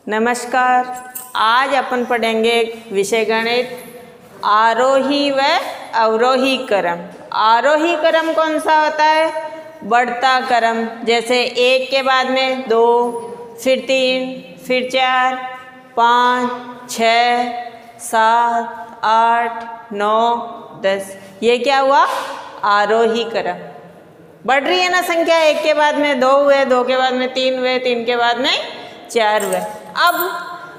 नमस्कार। आज अपन पढ़ेंगे विषय गणित आरोही व अवरोही क्रम। आरोही क्रम कौन सा होता है? बढ़ता क्रम। जैसे एक के बाद में दो, फिर तीन, फिर चार, पाँच, छः, सात, आठ, नौ, 10। ये क्या हुआ? आरोही क्रम। बढ़ रही है ना संख्या। एक के बाद में दो हुए, दो के बाद में तीन हुए, तीन के बाद में चार हुए। अब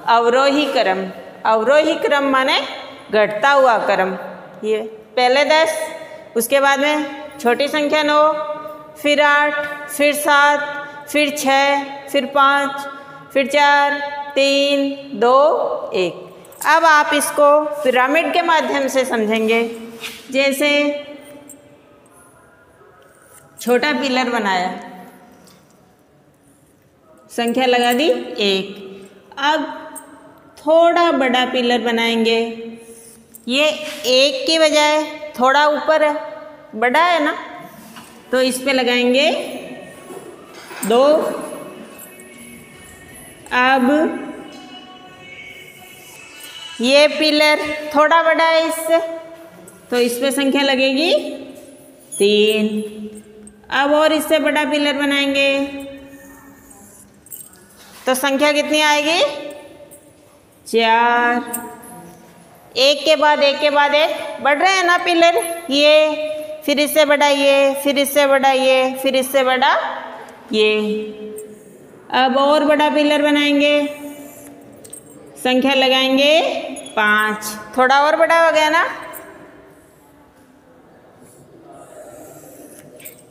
अवरोही क्रम। अवरोही क्रम माने घटता हुआ क्रम। ये पहले 10, उसके बाद में छोटी संख्या 9, फिर 8, फिर 7, फिर 6, फिर 5, फिर 4, 3, 2, 1। अब आप इसको पिरामिड के माध्यम से समझेंगे। जैसे छोटा पिलर बनाया, संख्या लगा दी 1। अब थोड़ा बड़ा पिलर बनाएंगे। ये 1 की बजाय थोड़ा ऊपर है, बड़ा है ना, तो इस पे लगाएंगे 2। अब ये पिलर थोड़ा बड़ा है इससे, तो इस पे संख्या लगेगी 3। अब और इससे बड़ा पिलर बनाएंगे तो संख्या कितनी आएगी? 4। एक के बाद एक बढ़ रहे हैं ना पिलर। ये फिर इससे बड़ा, ये फिर इससे बड़ा, ये फिर इससे बड़ा, ये। अब और बड़ा पिलर बनाएंगे, संख्या लगाएंगे 5। थोड़ा और बड़ा हो गया ना।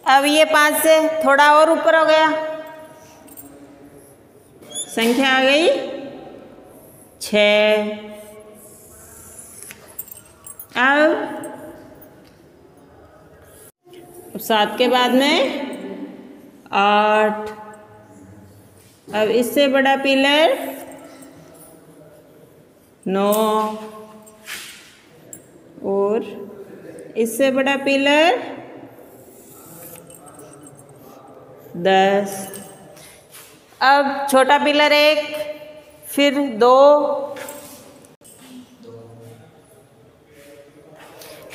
अब ये 5 से थोड़ा और ऊपर हो गया, संख्या आ गई 6। अब 7 के बाद में 8। अब इससे बड़ा पिलर 9 और इससे बड़ा पिलर 10। अब छोटा पिलर 1, फिर 2,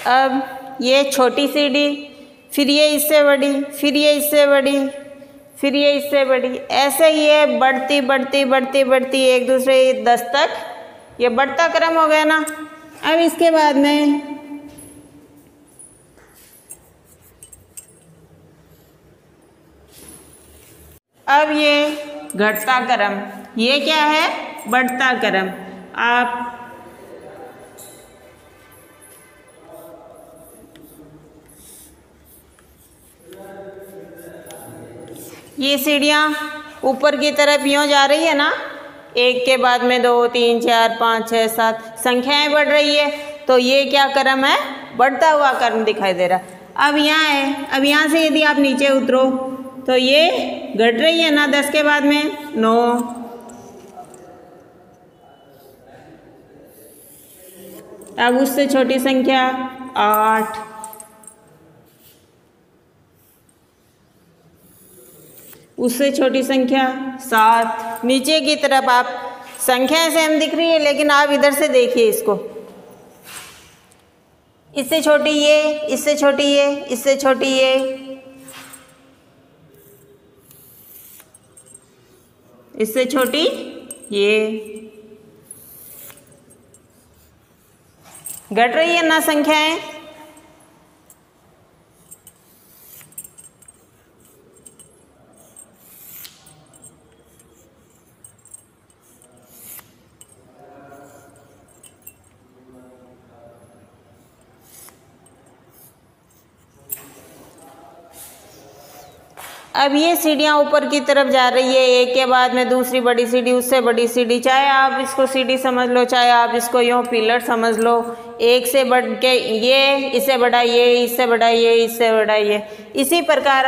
अब ये छोटी सीढ़ी, फिर ये इससे बड़ी, फिर ये इससे बड़ी, फिर ये इससे बड़ी। ऐसे ये बढ़ती बढ़ती बढ़ती बढ़ती एक दूसरे 10 तक ये बढ़ता क्रम हो गया ना। अब इसके बाद में अब ये घटता क्रम। ये क्या है? बढ़ता क्रम। आप ये सीढ़ियाँ ऊपर की तरफ यूँ जा रही है ना, एक के बाद में 2, 3, 4, 5, 6, 7 संख्याएं बढ़ रही है, तो ये क्या क्रम है? बढ़ता हुआ क्रम दिखाई दे रहा। अब यहाँ है, अब यहाँ से यदि आप नीचे उतरो तो ये घट रही है ना। 10 के बाद में 9, अब उससे छोटी संख्या 8, उससे छोटी संख्या 7। नीचे की तरफ आप संख्याएं सेम दिख रही है, लेकिन आप इधर से देखिए इसको। इससे छोटी ये, इससे छोटी ये, इससे छोटी ये, इससे छोटी ये। घट रही है ना संख्याएं। अब ये सीढ़ियाँ ऊपर की तरफ जा रही है, एक के बाद में दूसरी बड़ी सीढ़ी, उससे बड़ी सीढ़ी। चाहे आप इसको सीढ़ी समझ लो, चाहे आप इसको यूँ पिलर समझ लो। एक से बढ़ के ये, इससे बड़ा ये, इससे बड़ा ये, इससे बड़ा ये। इसी प्रकार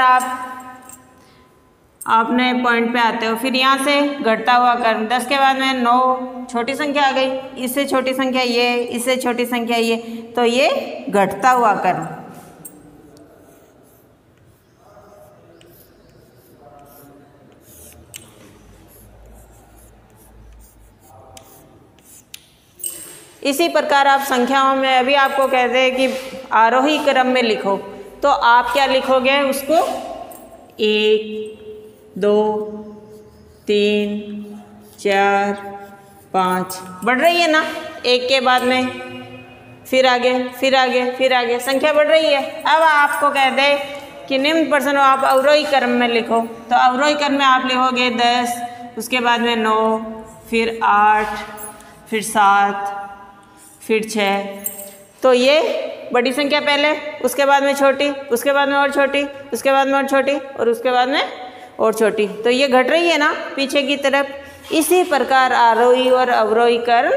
आपने पॉइंट पे आते हो। फिर यहाँ से घटता हुआ क्रम। 10 के बाद में 9, छोटी संख्या आ गई, इससे छोटी संख्या ये, इससे छोटी संख्या ये, तो ये घटता हुआ क्रम। इसी प्रकार आप संख्याओं में अभी आपको कहते हैं कि आरोही क्रम में लिखो, तो आप क्या लिखोगे उसको 1 2 3 4 5 बढ़ रही है ना, एक के बाद में फिर आगे फिर आगे फिर आगे संख्या बढ़ रही है। अब आपको कहते हैं कि निम्न प्रश्न आप अवरोही क्रम में लिखो, तो अवरोही क्रम में आप लिखोगे 10, उसके बाद में 9, फिर 8, फिर 7, फिर 6। तो ये बड़ी संख्या पहले, उसके बाद में छोटी, उसके बाद में और छोटी, उसके बाद में और छोटी और उसके बाद में और छोटी। तो ये घट रही है ना पीछे की तरफ। इसी प्रकार आरोही और अवरोही क्रम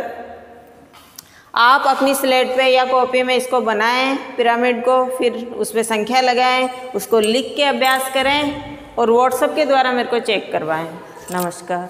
आप अपनी स्लेट पे या कॉपी में इसको बनाएं पिरामिड को, फिर उस पर संख्या लगाएं, उसको लिख के अभ्यास करें और व्हाट्सएप के द्वारा मेरे को चेक करवाएं। नमस्कार।